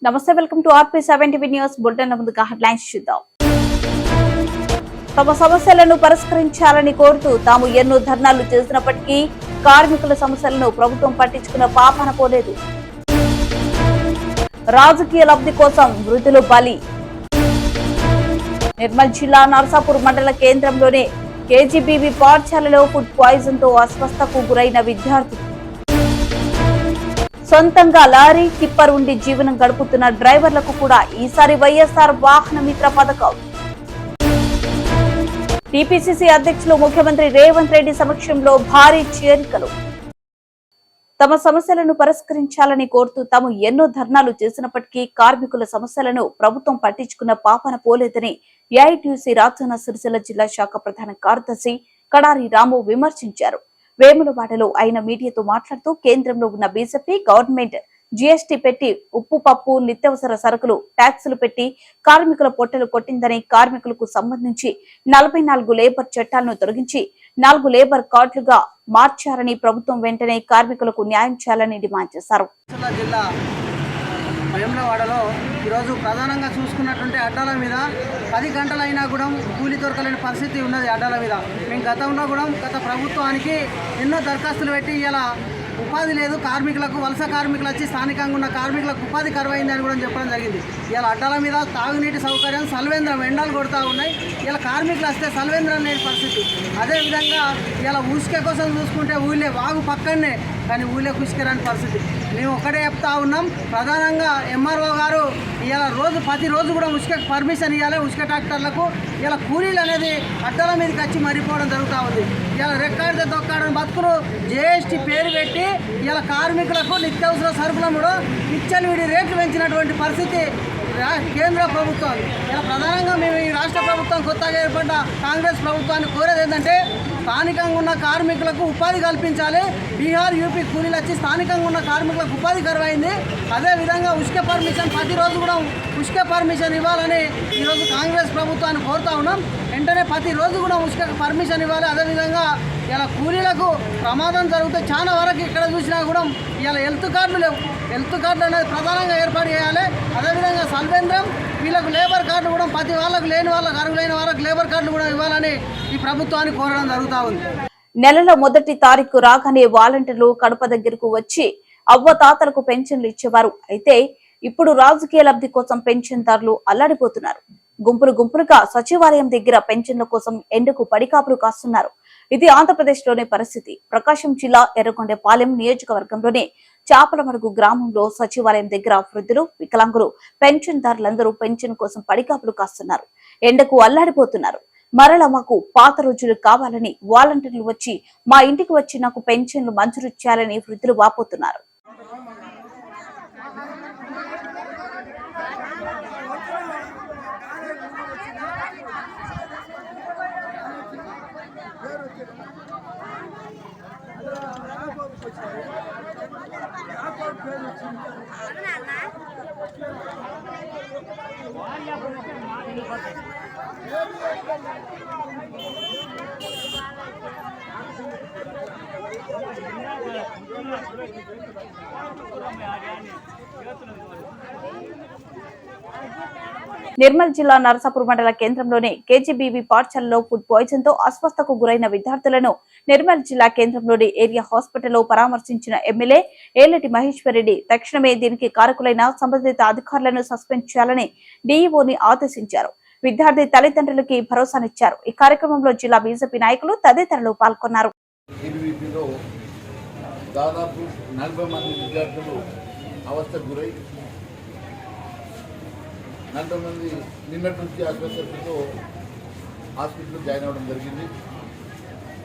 నమస్తే, welcome to RP7 TV news bulletin. ముందుగా headlines చూద్దాం. తమ సమస్యలను పరిష్కరించాలని కోరుతూ తాము ఎన్నో ధర్నాలు చేసినప్పటికీ కార్మికుల సమస్యలను ప్రభుత్వం పట్టించుకున్న పాపాన పోలేదు. రాజకీయ లబ్ధి కోసం వృద్ధులు బలి. నిర్మల్ జిల్లా నర్సాపూర్ మండల కేంద్రంలోనే KGBB పాఠశాలలో ఫుడ్ పాయిజన్ తో అస్వస్థకు గురైన విద్యార్థి. సొంతంగా లారీ టిప్పర్ ఉండి జీవనం గడుపుతున్న డ్రైవర్లకు కూడా ఈసారి వైఎస్ఆర్ వాహన మిత్ర పథకం. టీపీసీసీ అధ్యక్షులు ముఖ్యమంత్రి రేవంత్ రెడ్డి సమక్షంలో భారీ చేరికలు. తమ సమస్యలను పరిష్కరించాలని కోరుతూ తాము ఎన్నో ధర్నాలు చేసినప్పటికీ కార్మికుల సమస్యలను ప్రభుత్వం పట్టించుకున్న పాపన పోలేదని ఏఐటీయూసీ రాజన్న సిరిసిల్ల జిల్లా శాఖ ప్రధాన కార్యదర్శి కడారి రాము విమర్శించారు. వేములవాడలో ఆయన మీడియాతో మాట్లాడుతూ కేంద్రంలో ఉన్న బీజేపీ గవర్నమెంట్ జీఎస్టీ పెట్టి ఉప్పు పప్పు నిత్యావసర సరుకులు ట్యాక్సులు పెట్టి కార్మికుల పొట్టలు కొట్టిందని, కార్మికులకు సంబంధించి 44 లేబర్ చట్టాలను తొలగించి 4 లేబర్ కార్డులుగా మార్చారని, ప్రభుత్వం వెంటనే కార్మికులకు న్యాయం చేయాలని డిమాండ్ చేశారు. వేములవాడలో ఈరోజు ప్రధానంగా చూసుకున్నటువంటి అడ్డాల మీద 10 గంటలైనా కూడా కూలి దొరకలేని పరిస్థితి ఉన్నది. అడ్డాల మీద మేము గతంలో కూడా గత ప్రభుత్వానికి ఎన్నో దరఖాస్తులు పెట్టి ఇలా ఉపాధి లేదు, కార్మికులకు వలస కార్మికులు వచ్చి స్థానికంగా ఉన్న కార్మికులకు ఉపాధి కరువైంది అని కూడా చెప్పడం జరిగింది. ఇలా అడ్డాల మీద తాగునీటి సౌకర్యం సల్వేంద్రం ఎండలు కొడుతూ ఉన్నాయి. ఇలా కార్మికులు వస్తే సల్వేంద్రం లేని పరిస్థితి. అదేవిధంగా ఇలా ఉసుక కోసం చూసుకుంటే ఊళ్ళే వాగు పక్కనే, కానీ ఊళ్ళే ఉసుకరాని పరిస్థితి. మేము ఒక్కడే చెప్తా ఉన్నాం, ప్రధానంగా MRO గారు ఇలా ప్రతిరోజు కూడా ఉసుక పర్మిషన్ ఇవ్వాలి. ఉసుక ట్రాక్టర్లకు ఇలా కూలీలు అనేది అడ్డాల మీదకి వచ్చి మరిపోవడం జరుగుతూ ఉంది. ఇలా రెక్కాడితే తొక్కాడని బతుకులు జీఎస్టీ పేరు పెట్టి ఇలా కార్మికులకు నిత్యావసర సరుకులను కూడా విచ్చలవిడి రేట్లు పెంచినటువంటి పరిస్థితి కేంద్ర ప్రభుత్వం. ఇలా ప్రధానంగా మేము ఈ రాష్ట్ర ప్రభుత్వం కొత్తగా ఏర్పడ్డ కాంగ్రెస్ ప్రభుత్వాన్ని కోరేది ఏంటంటే స్థానికంగా ఉన్న కార్మికులకు ఉపాధి కల్పించాలి. బీహార్ యూపీ కూలీలు వచ్చి స్థానికంగా ఉన్న కార్మికులకు ఉపాధి కరువైంది. అదేవిధంగా ఉసుక పర్మిషన్ ప్రతిరోజు కూడా ఉసుక పర్మిషన్ ఇవ్వాలని ఈరోజు కాంగ్రెస్ ప్రభుత్వాన్ని కోరుతా ఉన్నాం. వెంటనే ప్రతిరోజు కూడా ఉసుక పర్మిషన్ ఇవ్వాలి. అదేవిధంగా ఇలా కూలీలకు ప్రమాదం జరిగితే చాలా వరకు ఇక్కడ చూసినా కూడా ఇలా హెల్త్ కార్డులు లేవు. హెల్త్ కార్డులు అనేది ప్రధానంగా ఏర్పాటు చేయాలి. అదేవిధంగా సల్వేంద్రం వీళ్ళకు లేబర్ కార్డు కూడా ప్రతి వాళ్ళకు లేని వాళ్ళకు అర్హులైన వాళ్ళకు లేబర్ కార్డులు కూడా ఇవ్వాలని ఈ ప్రభుత్వాన్ని కోరడం జరుగుతూ ఉంది. నెలలో మొదటి తారీఖు రాగానే వాలంటీర్లు కడప దగ్గరకు వచ్చి అవ్వతాతలకు పెన్షన్లు ఇచ్చేవారు. అయితే ఇప్పుడు రాజకీయ లబ్ధి కోసం పెన్షన్దారులు అల్లాడిపోతున్నారు. గుంపులుగా సచివాలయం దగ్గర పెన్షన్ల కోసం ఎండకు పడికాపులు కాస్తున్నారు. ఇది ఆంధ్రప్రదేశ్ లోని పరిస్థితి. ప్రకాశం జిల్లా ఎర్రగొండపాలెం నియోజకవర్గంలోని చాపలమడుగు గ్రామంలో సచివాలయం దగ్గర వృద్ధులు, వికలాంగులు, పెన్షన్దారులందరూ పెన్షన్ కోసం పడికాపులు కాస్తున్నారు. ఎండకు అల్లాడిపోతున్నారు. మరలా మాకు పాత రోజులు కావాలని వాలంటీర్లు వచ్చి మా ఇంటికి వచ్చి నాకు పెన్షన్లు మంజూరు చేయాలని వృద్ధులు వాపోతున్నారు. నిర్మల్ జిల్లా నర్సాపూర్ మండల కేంద్రంలోని KGBB పాఠశాలలో ఫుడ్ పాయిజన్ తో అస్వస్థకు గురైన విద్యార్థులను నిర్మల్ జిల్లా కేంద్రంలోని ఏరియా హాస్పిటల్లో పరామర్శించిన ఎమ్మెల్యే ఏలటి మహేశ్వర్ రెడ్డి తక్షణమే దీనికి కారకులైన సంబంధిత అధికారులను సస్పెండ్ చేయాలని DEOని ఆదేశించారు. విద్యార్థి తల్లిదండ్రులకి భరోసానిచ్చారు. ఈ కార్యక్రమంలో జిల్లా బీజేపీ నాయకులు తదితరులు పాల్గొన్నారు. దాదాపు 40 మంది విద్యార్థులు అవస్థకు గురై 40 మంది నిన్నటి నుంచి అస్వస్థతతో హాస్పిటల్లో జాయిన్ అవ్వడం జరిగింది.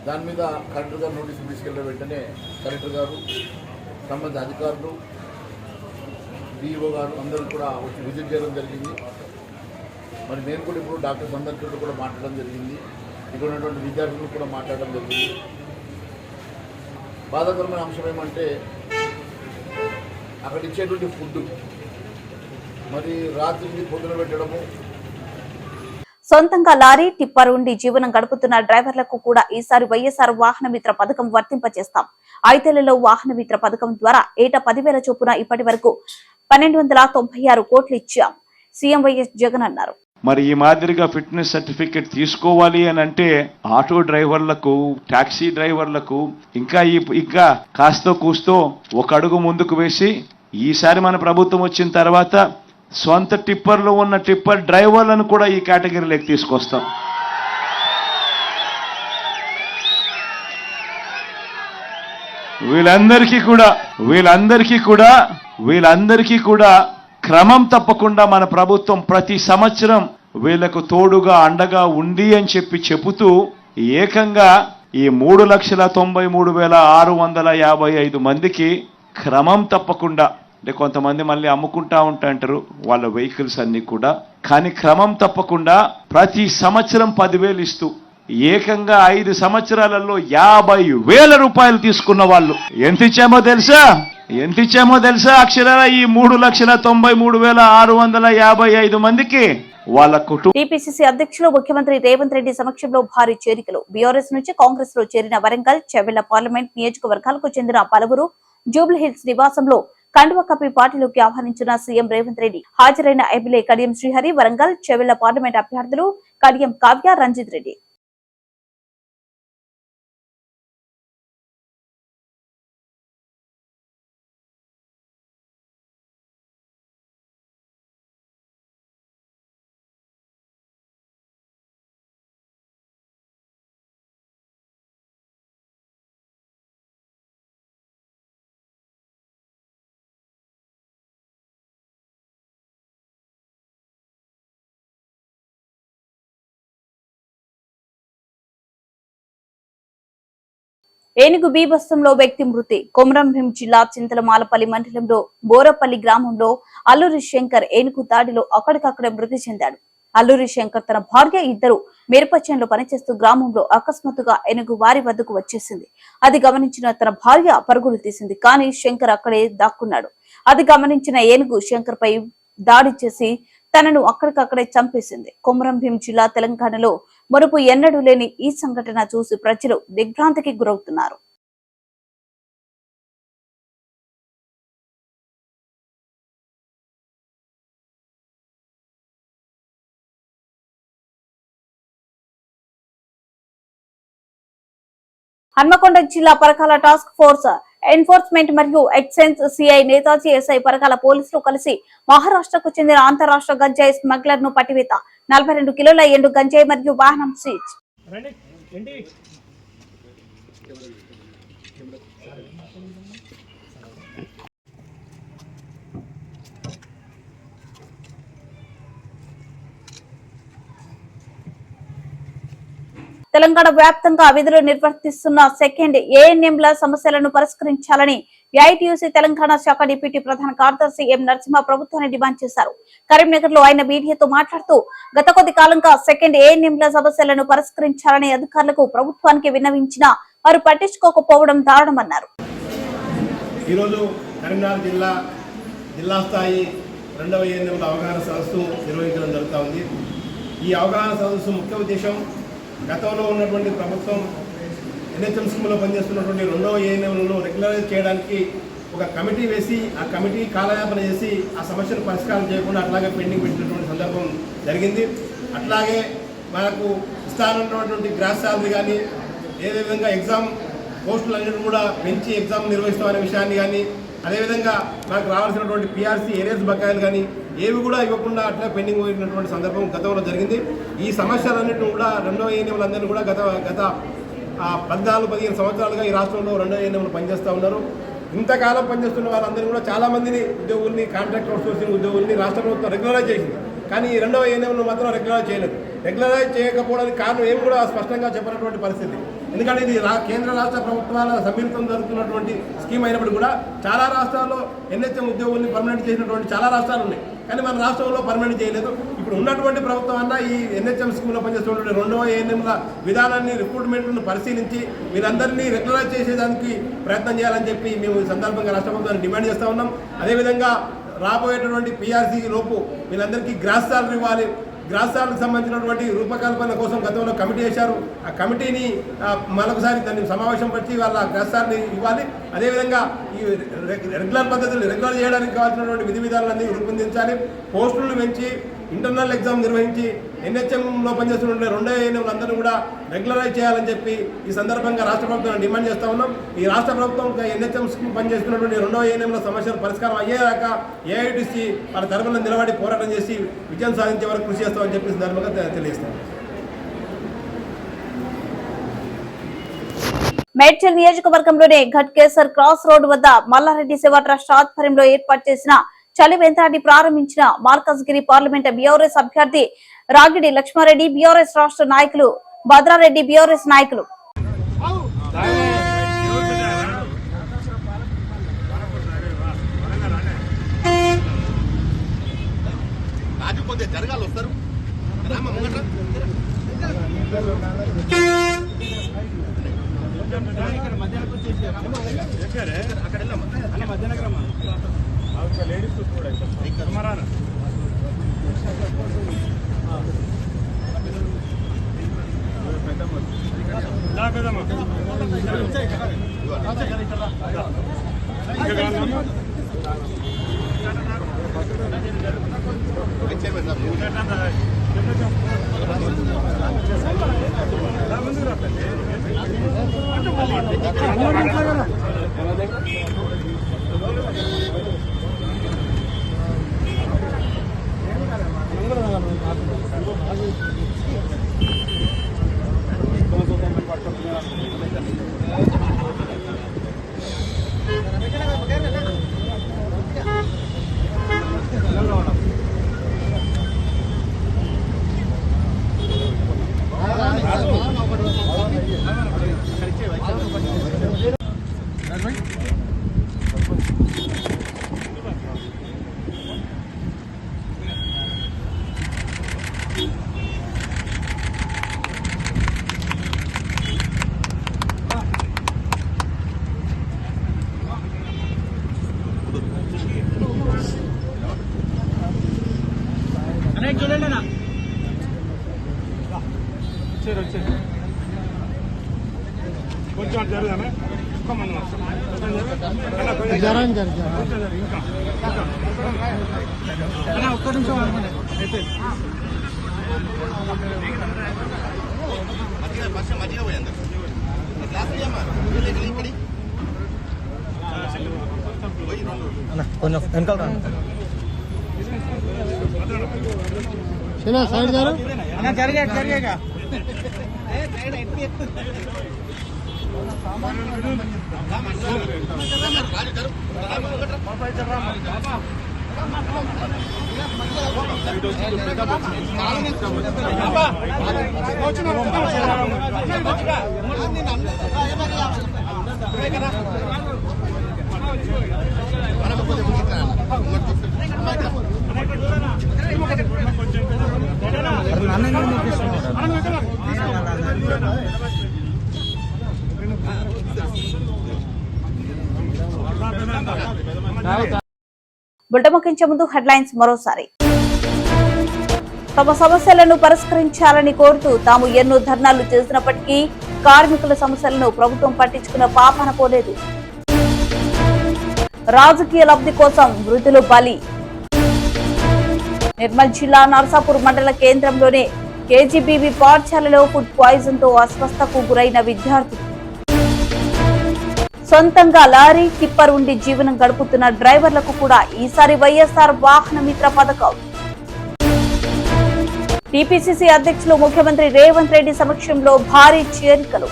దాని మీద కలెక్టర్ గారు నోటీసులు తీసుకెళ్ళిన వెంటనే కలెక్టర్ గారు, సంబంధిత అధికారులు, DEO గారు అందరూ కూడా వచ్చి విజిట్ చేయడం జరిగింది. మరి నేను కూడా ఇప్పుడు డాక్టర్స్ అందరితో కూడా మాట్లాడడం జరిగింది. ఇక్కడ ఉన్నటువంటి విద్యార్థులు కూడా మాట్లాడడం జరిగింది. బాధాకరమైన అంశం ఏమంటే అక్కడ ఇచ్చేటువంటి ఫుడ్ మరి రాత్రికి పొద్దున పెట్టడము. సొంతంగా లారీ టిప్పర్ ఉండి జీవనం గడుపుతున్న డ్రైవర్లకు కూడా ఈసారి వైఎస్ఆర్ వాహన మిత్ర పథకం వర్తింపచేస్తాం. 5 ఏళ్లలో వాహన మిత్ర పథకం ద్వారా ఏటా 10,000 చొప్పున ఇప్పటి వరకు 1296 కోట్లు ఇచ్చాం సీఎం వైఎస్ జగన్ అన్నారు. మరి ఈ మాదిరిగా ఫిట్నెస్ సర్టిఫికెట్ తీసుకోవాలి అని అంటే ఆటో డ్రైవర్లకు, టాక్సీ డ్రైవర్లకు ఇంకా కాస్తో కూస్తో ఒక అడుగు ముందుకు వేసి ఈసారి మన ప్రభుత్వం వచ్చిన తర్వాత సొంత టిప్పర్లో ఉన్న టిప్పర్ డ్రైవర్లను కూడా ఈ కేటగిరీలోకి తీసుకొస్తాం. వీళ్ళందరికీ కూడా క్రమం తప్పకుండా మన ప్రభుత్వం ప్రతి సంవత్సరం వీళ్లకు తోడుగా అండగా ఉంది అని చెబుతూ ఏకంగా ఈ 3,93,655 మందికి క్రమం తప్పకుండా, అంటే కొంతమంది మళ్ళీ అమ్ముకుంటా ఉంటారు వాళ్ళ వెహికల్స్ అన్ని కూడా, కానీ క్రమం తప్పకుండా ప్రతి సంవత్సరం 10,000 ఇస్తూ ఏకంగా 5 సంవత్సరాలలో 50,000 రూపాయలు తీసుకున్న వాళ్ళు ఎంత ఇచ్చామో తెలుసా? అక్షరాల ఈ 3,93,655 మందికి వాళ్ళ కుటుంబం. టీపీసీసీ అధ్యక్షులు ముఖ్యమంత్రి రేవంత్ రెడ్డి సమక్షంలో భారీ చేరికలు. బీఆర్ఎస్ నుంచి కాంగ్రెస్ లో చేరిన వరంగల్, చెవెళ్ల పార్లమెంట్ నియోజకవర్గాలకు చెందిన పలువురు జూబ్లీహిల్స్ నివాసంలో కండువ కప్పి పార్టీలోకి ఆహ్వానించిన సీఎం రేవంత్ రెడ్డి. హాజరైన ఎమ్మెల్యే కడియం శ్రీహరి, వరంగల్, చెవెళ్ల పార్లమెంట్ అభ్యర్థులు కడియం కావ్య, రంజిత్ రెడ్డి. ఏనుగు బీభత్సంలో వ్యక్తి మృతి. కొమరంభీం జిల్లా చింతలమాలపల్లి మండలంలో బోరపల్లి గ్రామంలో అల్లూరి శంకర్ ఏనుగు దాడిలో అక్కడికక్కడే మృతి చెందాడు. అల్లూరి శంకర్ తన భార్య ఇద్దరు మిరపచేనులో పనిచేస్తూ గ్రామంలో అకస్మాత్తుగా ఏనుగు వారి వద్దకు వచ్చేసింది. అది గమనించిన తన భార్య పరుగులు తీసింది. కానీ శంకర్ అక్కడే దాక్కున్నాడు. అది గమనించిన ఏనుగు శంకర్ పై దాడి చేసి తనను అక్కడికక్కడే చంపేసింది. కొమరంభీం జిల్లా తెలంగాణలో మునుపు ఎన్నడూ లేని ఈ సంఘటన చూసి ప్రజలు దిగ్భ్రాంతికి గురవుతున్నారు. హన్మకొండ జిల్లా పరకాల టాస్క్ ఫోర్స్ ఎన్ఫోర్స్మెంట్ మరియు excise CI Netaji SI Parakala పోలీసులు కలిసి మహారాష్ట్రకు చెందిన అంతరాష్ట్ర గంజాయి స్మగ్లర్ ను పట్టివేత. 42 కిలోల ఎండు గంజాయి మరియు వాహనం సీజ్. తెలంగాణ వ్యాప్తంగా విధులు నిర్వర్తిస్తున్న సెకండ్ ఏఎన్ఎంల సమస్యలను పరిష్కరించాలని ఏఐటీయూసీ తెలంగాణ శాఖ డిప్యూటీ ప్రధాన కార్యదర్శి ఎం నరసింహ ప్రభుత్వాన్ని డిమాండ్ చేశారు. కరీంనగర్ లో ఆయన మీడియాతో మాట్లాడుతూ గత కొద్ది కాలంగా సెకండ్ ఏఎన్ఎంల సమస్యలను పరిష్కరించాలని అధికారులకు ప్రభుత్వానికి విన్నవించినా వారు పట్టించుకోకపోవడం దారుణమన్నారు. ఈరోజు కరీంనగర్ జిల్లా స్థాయి 2వ ఏఎన్ఎంల అవగాహన సదస్సు నిర్వహించడం జరుగుతూ ఉంది. ఈ అవగాహన సదస్సు ముఖ్య ఉద్దేశం గతంలో ఉన్నటువంటి ప్రభుత్వం ఎన్హెచ్ఎం స్కీమ్లో పనిచేస్తున్నటువంటి 2వ ఏఎన్ఎంలను రెగ్యులరైజ్ చేయడానికి ఒక కమిటీ వేసి ఆ కమిటీ కాలయాపన చేసి ఆ సమస్యను పరిష్కారం చేయకుండా అట్లాగే పెండింగ్ పెట్టినటువంటి సందర్భం జరిగింది. అట్లాగే మనకు ఇస్తానన్నటువంటి గ్రాస్ శాలరీ కానీ ఏదే విధంగా ఎగ్జామ్ పోస్టులన్నింటినీ కూడా పెంచి ఎగ్జామ్ నిర్వహిస్తామనే విషయాన్ని కానీ, అదేవిధంగా మనకు రావాల్సినటువంటి పిఆర్సీ ఏరియర్స్ బకాయిలు కానీ ఏవి కూడా ఇవ్వకుండా అట్లా పెండింగ్ పోయినటువంటి సందర్భం గతంలో జరిగింది. ఈ సమస్యలన్నింటినీ కూడా 2వ ఏఎన్ఎంలందరినీ కూడా గత 14-15 సంవత్సరాలుగా ఈ రాష్ట్రంలో 2వ ఏఎన్ఎంలు పనిచేస్తూ ఉన్నారు. ఇంతకాలం పనిచేస్తున్న వాళ్ళందరినీ కూడా చాలామందిని ఉద్యోగుల్ని, కాంట్రాక్ట్ అవుట్సోర్సింగ్ ఉద్యోగుల్ని రాష్ట్ర ప్రభుత్వం రెగ్యులరైజ్ చేసింది. కానీ ఈ 2వ ఏఎన్ఎంను మాత్రం రెగ్యులరైజ్ చేయలేదు. రెగ్యులరైజ్ చేయకపోవడానికి కారణం ఏమి కూడా స్పష్టంగా చెప్పినటువంటి పరిస్థితి. ఎందుకంటే ఇది కేంద్ర రాష్ట్ర ప్రభుత్వాల సమ్మిళితం జరుగుతున్నటువంటి స్కీమ్ అయినప్పుడు కూడా చాలా రాష్ట్రాల్లో ఎన్హెచ్ఎం ఉద్యోగుల్ని పర్మనెంట్ చేసినటువంటి చాలా రాష్ట్రాలు ఉన్నాయి. కానీ మన రాష్ట్రంలో పర్మనెంట్ చేయలేదు. ఇప్పుడు ఉన్నటువంటి ప్రభుత్వం అన్నా ఈ ఎన్హెచ్ఎం స్కీమ్లో పనిచేస్తున్నటువంటి 2వ ఏఎన్ఎంల విధానాన్ని, రిక్రూట్మెంట్ను పరిశీలించి వీరందరినీ రెగ్యులరైజ్ చేసేదానికి ప్రయత్నం చేయాలని చెప్పి మేము ఈ సందర్భంగా రాష్ట్ర ప్రభుత్వాన్ని డిమాండ్ చేస్తూ ఉన్నాం. అదేవిధంగా రాబోయేటటువంటి పిఆర్సీ లోపు వీళ్ళందరికీ గ్రాస్ శాలరీ ఇవ్వాలి. గ్రాసాలకు సంబంధించినటువంటి రూపకల్పన కోసం గతంలో కమిటీ వేశారు. ఆ కమిటీని మరొకసారి దాన్ని సమావేశం పట్టి వాళ్ళ గ్రాసాన్ని ఇవ్వాలి. అదేవిధంగా ఈ రెగ్యులర్ పద్ధతులు రెగ్యులర్ చేయడానికి కావాల్సినటువంటి విధి విధానాలన్నీ రూపొందించాలి. పోస్టులను పెంచి ఇంటర్నల్ ఎగ్జామ్ నిర్వహించి NHMలో పనిచేస్తున్న 2 ANMలు అందరూ కూడా రెగ్యులరైజ్ చేయాలని చెప్పి ఈ సందర్భంగా రాష్ట్ర ప్రభుత్వం డిమాండ్ చేస్తూ ఉన్నాం. ఈ రాష్ట్ర ప్రభుత్వం NHMస్కు పనిచేస్తున్నటువంటి 2 ANMల సమస్యలు పరిష్కారం అయ్యేదాకా AITC వాళ్ళ తరపున నిలబడి పోరాటం చేసి విజయం సాధించే వరకు కృషి చేస్తామని చెప్పి సందర్భంగా తెలియజేస్తాం. మేడ్చల్ నియోజకవర్గంలోని ఘట్కేసర్ క్రాస్ రోడ్ వద్ద మల్లారెడ్డి సేవా ట్రస్ట్ ఆధ్వర్యంలో ఏర్పాటు చేసిన చలి వెంతాన్ని ప్రారంభించిన మార్కజ్గిరి పార్లమెంట్ బీఆర్ఎస్ అభ్యర్థి రాగిడి లక్ష్మారెడ్డి, బీఆర్ఎస్ రాష్ట్ర నాయకులు భద్రారెడ్డి, బీఆర్ఎస్ నాయకులు. బులెటిన్ ముగించే ముందు హెడ్లైన్స్ మరోసారి. తమ సమస్యలను పరిష్కరించాలని కోరుతూ తాము ఎన్నో ధర్నాలు చేసినప్పటికీ కార్మికుల సమస్యలను ప్రభుత్వం పట్టించుకున్న పాపాన పోలేదు. రాజకీయ లబ్ధి కోసం వృద్ధులు బలి. నిర్మల్ జిల్లా నర్సాపూర్ మండల కేంద్రంలోనే KGBB పాఠశాలలో ఫుడ్ పాయిజన్ తో అస్వస్థకు గురైన విద్యార్థులు. సొంతంగా లారీ, టిప్పర్ ఉండి జీవనం గడుపుతున్న డ్రైవర్లకు కూడా ఈసారి వైఎస్ఆర్ వాహన మిత్ర పథకం. TPCC అధ్యక్షులు ముఖ్యమంత్రి రేవంత్ రెడ్డి సమక్షంలో భారీ చేరికలు.